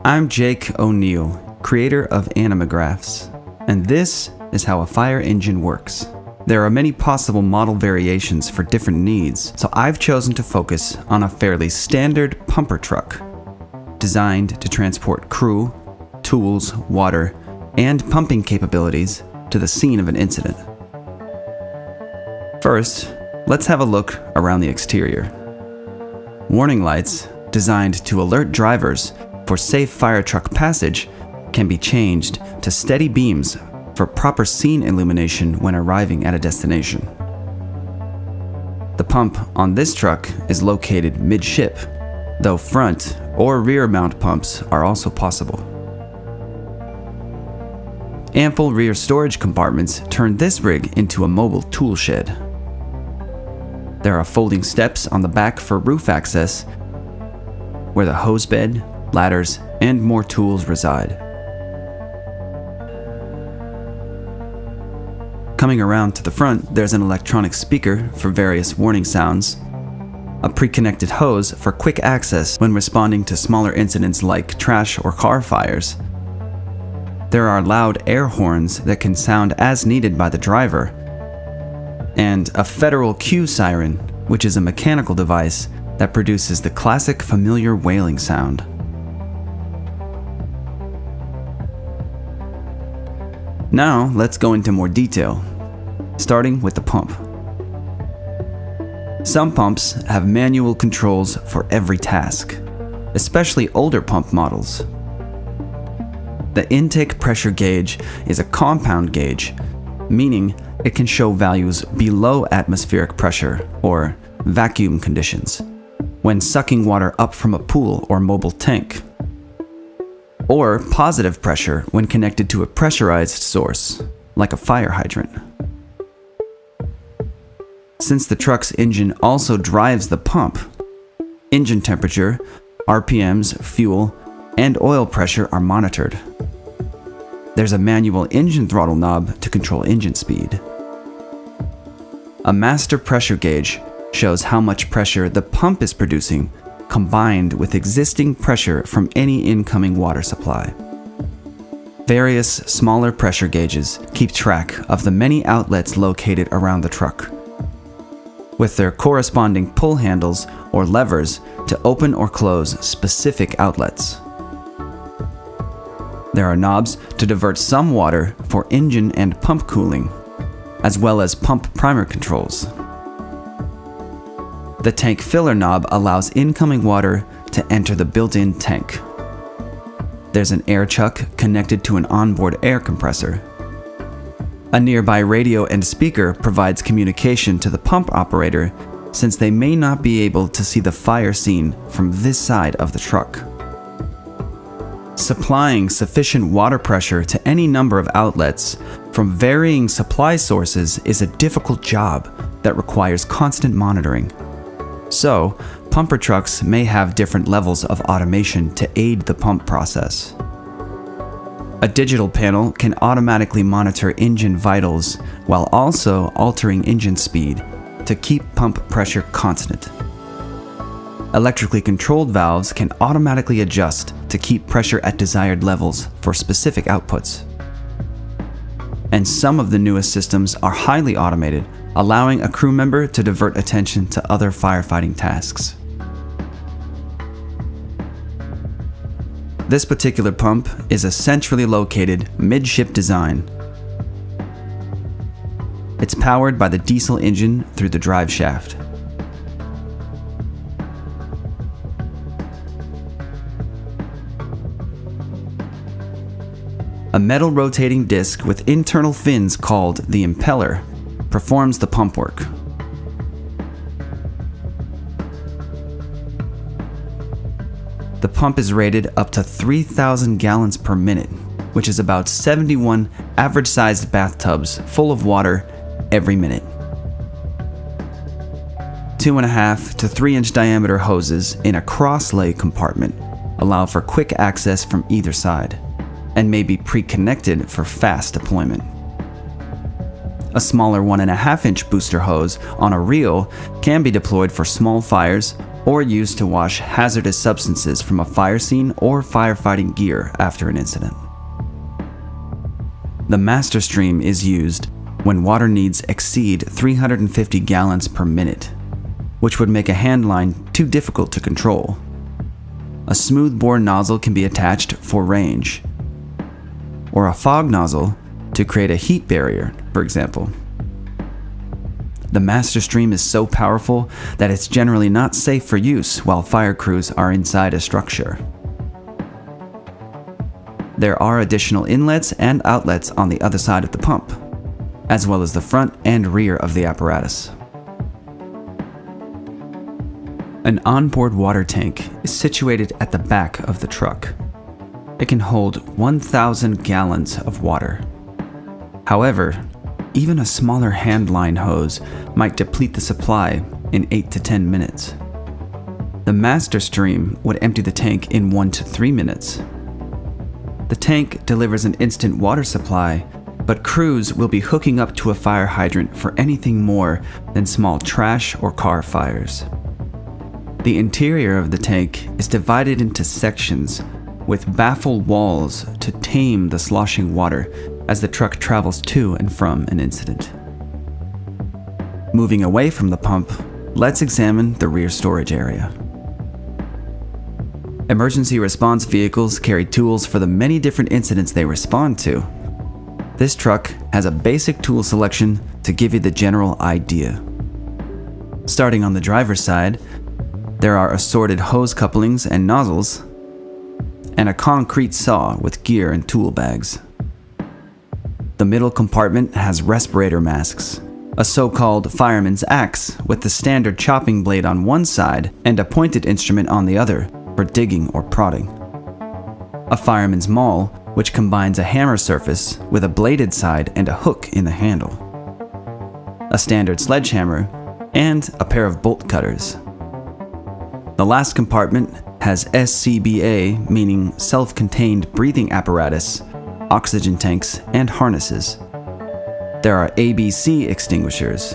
I'm Jake O'Neill, creator of Animagraphs, and this is how a fire engine works. There are many possible model variations for different needs, so I've chosen to focus on a fairly standard pumper truck, designed to transport crew, tools, water, and pumping capabilities to the scene of an incident. First, let's have a look around the exterior. Warning lights, designed to alert drivers for safe fire truck passage, can be changed to steady beams for proper scene illumination when arriving at a destination. The pump on this truck is located midship, though front or rear mount pumps are also possible. Ample rear storage compartments turn this rig into a mobile tool shed. There are folding steps on the back for roof access, where the hose bed, ladders, and more tools reside. Coming around to the front, there's an electronic speaker for various warning sounds, a pre-connected hose for quick access when responding to smaller incidents like trash or car fires. There are loud air horns that can sound as needed by the driver, and a Federal Q siren, which is a mechanical device that produces the classic familiar wailing sound. Now, let's go into more detail, starting with the pump. Some pumps have manual controls for every task, especially older pump models. The intake pressure gauge is a compound gauge, meaning it can show values below atmospheric pressure, or vacuum conditions, when sucking water up from a pool or mobile tank, or positive pressure when connected to a pressurized source, like a fire hydrant. Since the truck's engine also drives the pump, engine temperature, RPMs, fuel, and oil pressure are monitored. There's a manual engine throttle knob to control engine speed. A master pressure gauge shows how much pressure the pump is producing combined with existing pressure from any incoming water supply. Various smaller pressure gauges keep track of the many outlets located around the truck, with their corresponding pull handles or levers to open or close specific outlets. There are knobs to divert some water for engine and pump cooling, as well as pump primer controls. The tank filler knob allows incoming water to enter the built-in tank. There's an air chuck connected to an onboard air compressor. A nearby radio and speaker provides communication to the pump operator, since they may not be able to see the fire scene from this side of the truck. Supplying sufficient water pressure to any number of outlets from varying supply sources is a difficult job that requires constant monitoring. So, pumper trucks may have different levels of automation to aid the pump process. A digital panel can automatically monitor engine vitals while also altering engine speed to keep pump pressure constant. Electrically controlled valves can automatically adjust to keep pressure at desired levels for specific outputs. And some of the newest systems are highly automated, allowing a crew member to divert attention to other firefighting tasks. This particular pump is a centrally located midship design. It's powered by the diesel engine through the drive shaft. A metal rotating disc with internal fins called the impeller performs the pump work. The pump is rated up to 3,000 gallons per minute, which is about 71 average-sized bathtubs full of water every minute. 2.5 to 3-inch diameter hoses in a cross-lay compartment allow for quick access from either side, and may be pre-connected for fast deployment. A smaller 1.5-inch booster hose on a reel can be deployed for small fires or used to wash hazardous substances from a fire scene or firefighting gear after an incident. The master stream is used when water needs exceed 350 gallons per minute, which would make a hand line too difficult to control. A smooth-bore nozzle can be attached for range, or a fog nozzle to create a heat barrier, for example. The master stream is so powerful that it's generally not safe for use while fire crews are inside a structure. There are additional inlets and outlets on the other side of the pump, as well as the front and rear of the apparatus. An onboard water tank is situated at the back of the truck. It can hold 1,000 gallons of water. However, even a smaller hand line hose might deplete the supply in 8 to 10 minutes. The master stream would empty the tank in 1 to 3 minutes. The tank delivers an instant water supply, but crews will be hooking up to a fire hydrant for anything more than small trash or car fires. The interior of the tank is divided into sections with baffle walls to tame the sloshing water as the truck travels to and from an incident. Moving away from the pump, let's examine the rear storage area. Emergency response vehicles carry tools for the many different incidents they respond to. This truck has a basic tool selection to give you the general idea. Starting on the driver's side, there are assorted hose couplings and nozzles, and a concrete saw with gear and tool bags. The middle compartment has respirator masks, a so-called fireman's axe with the standard chopping blade on one side and a pointed instrument on the other for digging or prodding. A fireman's maul, which combines a hammer surface with a bladed side and a hook in the handle. A standard sledgehammer, and a pair of bolt cutters. The last compartment has SCBA, meaning self-contained breathing apparatus, oxygen tanks, and harnesses. There are ABC extinguishers.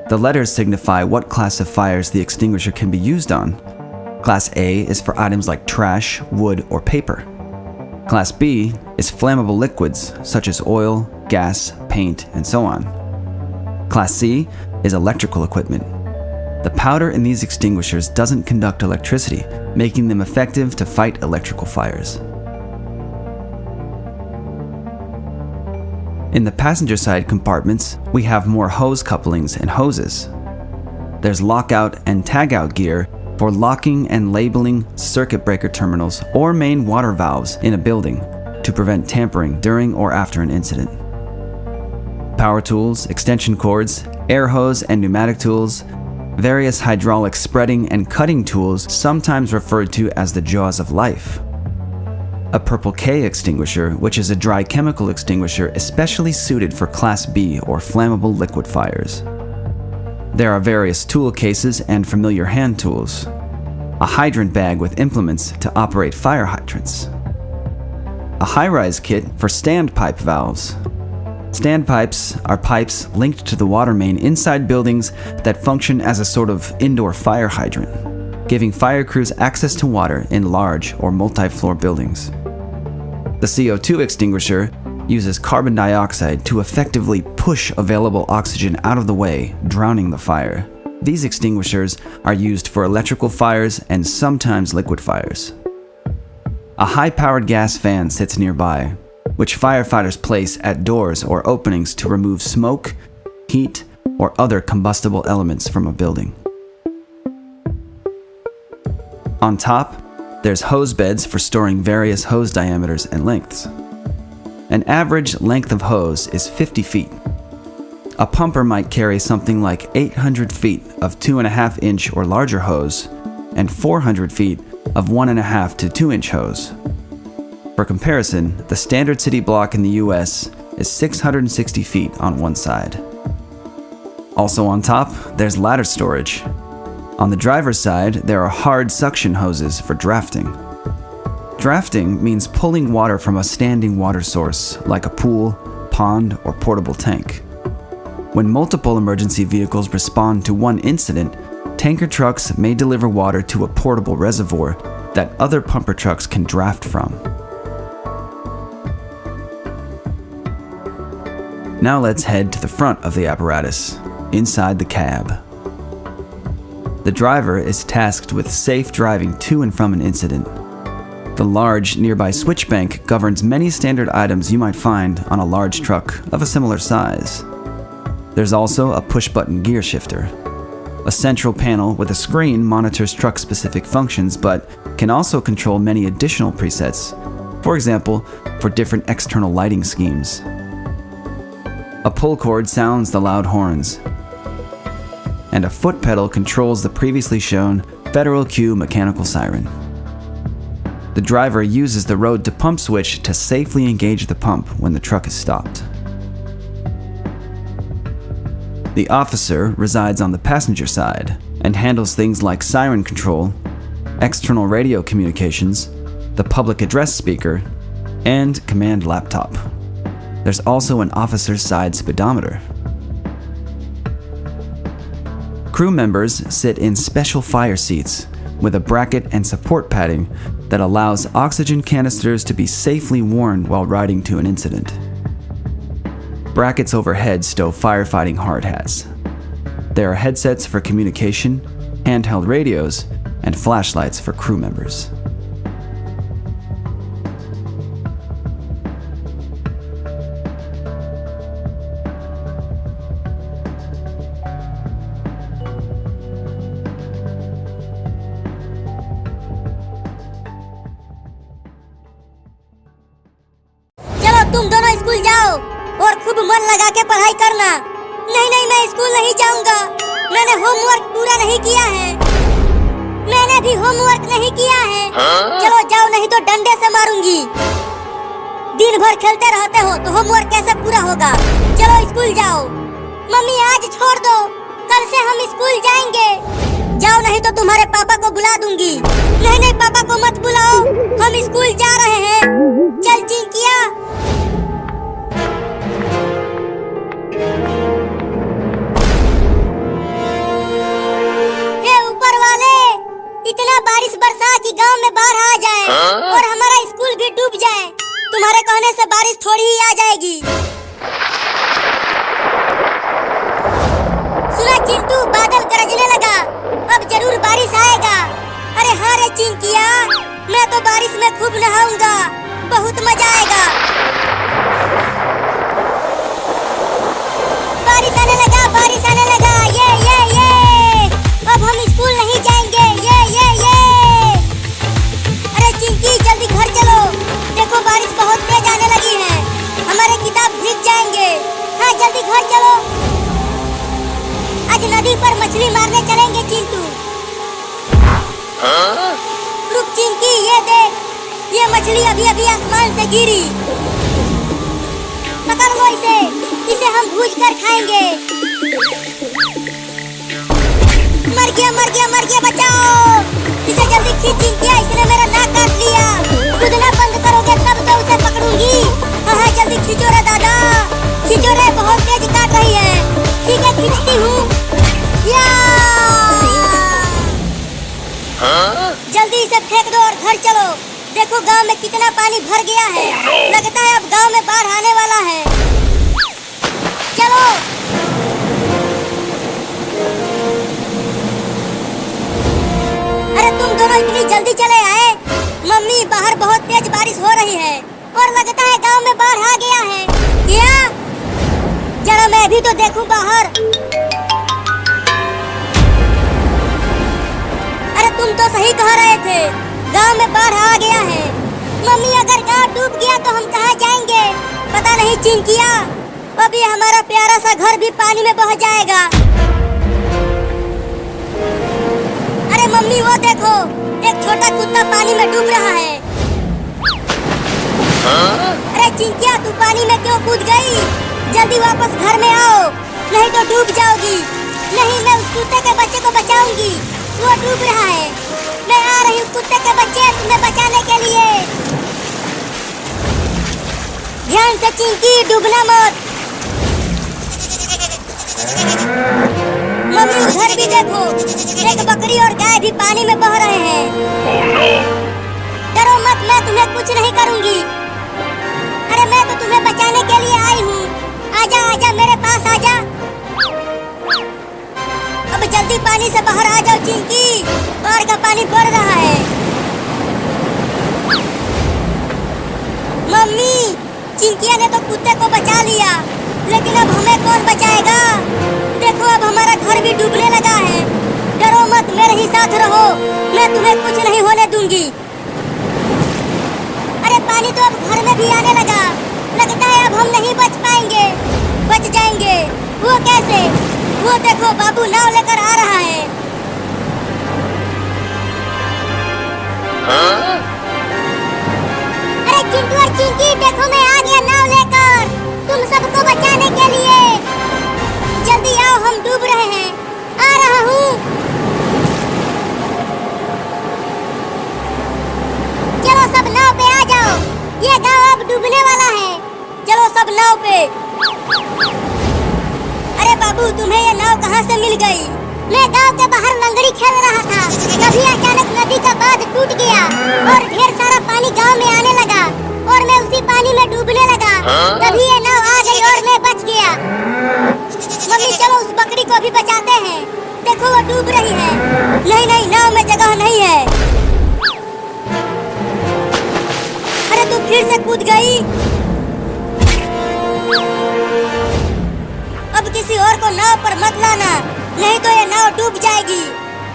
The letters signify what class of fires the extinguisher can be used on. Class A is for items like trash, wood, or paper. Class B is flammable liquids such as oil, gas, paint, and so on. Class C is electrical equipment. The powder in these extinguishers doesn't conduct electricity, making them effective to fight electrical fires. In the passenger side compartments, we have more hose couplings and hoses. There's lockout and tagout gear for locking and labeling circuit breaker terminals or main water valves in a building to prevent tampering during or after an incident. Power tools, extension cords, air hose and pneumatic tools, various hydraulic spreading and cutting tools, sometimes referred to as the jaws of life. A Purple K extinguisher, which is a dry chemical extinguisher especially suited for Class B or flammable liquid fires. There are various tool cases and familiar hand tools. A hydrant bag with implements to operate fire hydrants. A high-rise kit for standpipe valves. Standpipes are pipes linked to the water main inside buildings that function as a sort of indoor fire hydrant, giving fire crews access to water in large or multi-floor buildings. The CO2 extinguisher uses carbon dioxide to effectively push available oxygen out of the way, drowning the fire. These extinguishers are used for electrical fires and sometimes liquid fires. A high-powered gas fan sits nearby, which firefighters place at doors or openings to remove smoke, heat, or other combustible elements from a building. On top, there's hose beds for storing various hose diameters and lengths. An average length of hose is 50 feet. A pumper might carry something like 800 feet of 2.5-inch or larger hose and 400 feet of 1.5 to 2-inch hose. For comparison, the standard city block in the US is 660 feet on one side. Also on top, there's ladder storage. On the driver's side, there are hard suction hoses for drafting. Drafting means pulling water from a standing water source, like a pool, pond, or portable tank. When multiple emergency vehicles respond to one incident, tanker trucks may deliver water to a portable reservoir that other pumper trucks can draft from. Now let's head to the front of the apparatus, inside the cab. The driver is tasked with safe driving to and from an incident. The large nearby switch bank governs many standard items you might find on a large truck of a similar size. There's also a push-button gear shifter. A central panel with a screen monitors truck-specific functions but can also control many additional presets, for example, for different external lighting schemes. A pull cord sounds the loud horns, and a foot pedal controls the previously shown Federal Q mechanical siren. The driver uses the road to pump switch to safely engage the pump when the truck is stopped. The officer resides on the passenger side and handles things like siren control, external radio communications, the public address speaker, and command laptop. There's also an officer's side speedometer. Crew members sit in special fire seats with a bracket and support padding that allows oxygen canisters to be safely worn while riding to an incident. Brackets overhead stow firefighting hard hats. There are headsets for communication, handheld radios, and flashlights for crew members. तुम दोनों school जाओ और खूब मन लगा के पढ़ाई करना। नहीं, मैं स्कूल नहीं जाऊंगा। मैंने होमवर्क पूरा नहीं किया है। मैंने भी होमवर्क नहीं किया है। चलो जाओ, नहीं तो डंडे से मारूंगी। दिन भर खेलते रहते हो तो होमवर्क कैसे पूरा होगा? चलो स्कूल जाओ। मम्मी आज छोड़ दो, कल से हम स्कूल जाएंगे। जाओ, नहीं तो तुम्हारे पापा को बुला दूंगी। नहीं, पापा को मत बुलाओ, हम स्कूल जा रहे हैं। चल चिंकिया। इतना बारिश बरसा कि गांव में बाढ़ आ जाए और हमारा स्कूल भी डूब जाए। तुम्हारे कहने से बारिश थोड़ी ही आ जाएगी। सुना चिंटू, बादल गरजने लगा, अब जरूर बारिश आएगा। अरे हाँ रे चिंकिया, मैं तो बारिश में खूब नहाऊंगा, बहुत मजा आएगा। बारिश आने लगा, बारिश आने लगा। ये अब हम स्कूल नहीं जाएंगे। ये अरे चिंकी, जल्दी घर चलो, देखो बारिश बहुत तेज आने लगी है, हमारे किताब भीग जाएंगे। हाँ जल्दी घर चलो। आज नदी पर मछली मारने चलेंगे चिंटू। रुक चिंकी, ये देख, ये मछली अभी अभी आसमान से गिरी। पकड़ लो इसे हम भूज कर खाएंगे। मर गया, बचाओ। इसे जल्दी खींच चिंकिया, इसने मेरा नाक काट लिया। कूदना बंद करोगे तब तो उसे पकड़ूंगी। हाँ जल्दी खींचो रे दादा, खींचो रे, बहुत तेज काट रही है। ठीक है, खींचती हूँ। जल्दी इसे फेंक दो और घर चलो। देखो गांव में कितना पानी भर गया है। लगता है अब गांव में बाढ़ आने वाला है। चलो। अरे तुम दोनों इतनी जल्दी चले आए? मम्मी, बाहर बहुत तेज बारिश हो रही है और लगता है गांव में बाढ़ आ गया है। क्या? जरा मैं भी तो देखूं बाहर। अरे तुम तो सही कह रहे थे, गांव में बाढ़ आ गया है। मम्मी, अगर गांव डूब गया तो हम कहाँ जाएंगे? पता नहीं चिंकिया, अभी हमारा प्यारा सा घर भी पानी में बह जाएगा। अरे मम्मी, वो देखो, एक छोटा कुत्ता पानी में डूब रहा है। अरे चिंकिया, तू पानी में क्यों कूद गई? जल्दी वापस घर में आओ, नहीं तो डूब जाओगी। नहीं, मैं उस कुत्ते के बच्चे को बचाऊंगी, वो डूब रहा है। मैं आ रही हूँ कुत्ते के बच्चे, तुम्हें बचाने के लिए। ध्यान से चिंकी, डूबना मत। मम्मी उधर भी देखो, एक बकरी और गाय भी पानी में बह रहे हैं। डरो मत, मैं तुम्हें कुछ नहीं करूंगी। अरे मैं तो तुम्हें बचाने के लिए आई हूँ। आजा आजा मेरे पास आजा। अब जल्दी पानी से बाहर आ जाओ चिंकी, बाहर का पानी बढ़ रहा है। मम्मी, चिंकिया ने तो कुत्ते को बचा लिया, लेकिन अब हमें कौन बचाएगा? देखो अब हमारा घर भी डूबने लगा है। डरो मत, मेरे ही साथ रहो, मैं तुम्हें कुछ नहीं होने दूंगी। अरे पानी तो अब घर में भी आने लगा, लगता है अब हम नहीं बच पाएंगे। बच जाएंगे, वो कैसे? वो देखो बाबू नाव लेकर आ रहा है। अरे चिंटू और चिंकी देखो, मैं आ गया नाव लेकर तुम सबको बचाने के लिए। जल्दी आओ, हम डूब रहे हैं। आ रहा हूँ। चलो सब नाव पे आ जाओ, ये गांव अब डूबने वाला है। चलो सब नाव पे। अरे बाबू, तुम्हें ये नाव कहाँ से मिल गई? मैं गांव के बाहर लंगड़ी खेल रहा था, तभी अचानक नदी का बांध टूट गया और ढेर सारा पानी गांव में आने लगा और मैं उसी पानी में डूबने लगा। तभी ये नाव आ गई और मैं बच गया। मम्मी चलो उस बकरी को भी बचाते हैं, देखो वो डूब रही है। नहीं नहीं, नाव में जगह नहीं है। अरे तू फिर से कूद गई। अब किसी और को नाव पर मत लाना, नहीं तो ये नाव डूब जाएगी।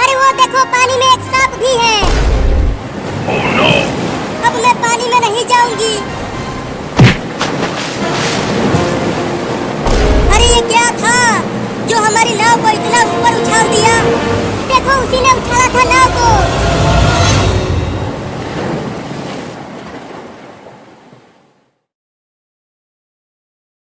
अरे वो देखो, पानी में एक सांप भी है। अब मैं पानी में नहीं जाऊंगी। अरे ये क्या था जो हमारी नाव को इतना ऊपर उछाल दिया? देखो उसी ने उछाला था नाव को।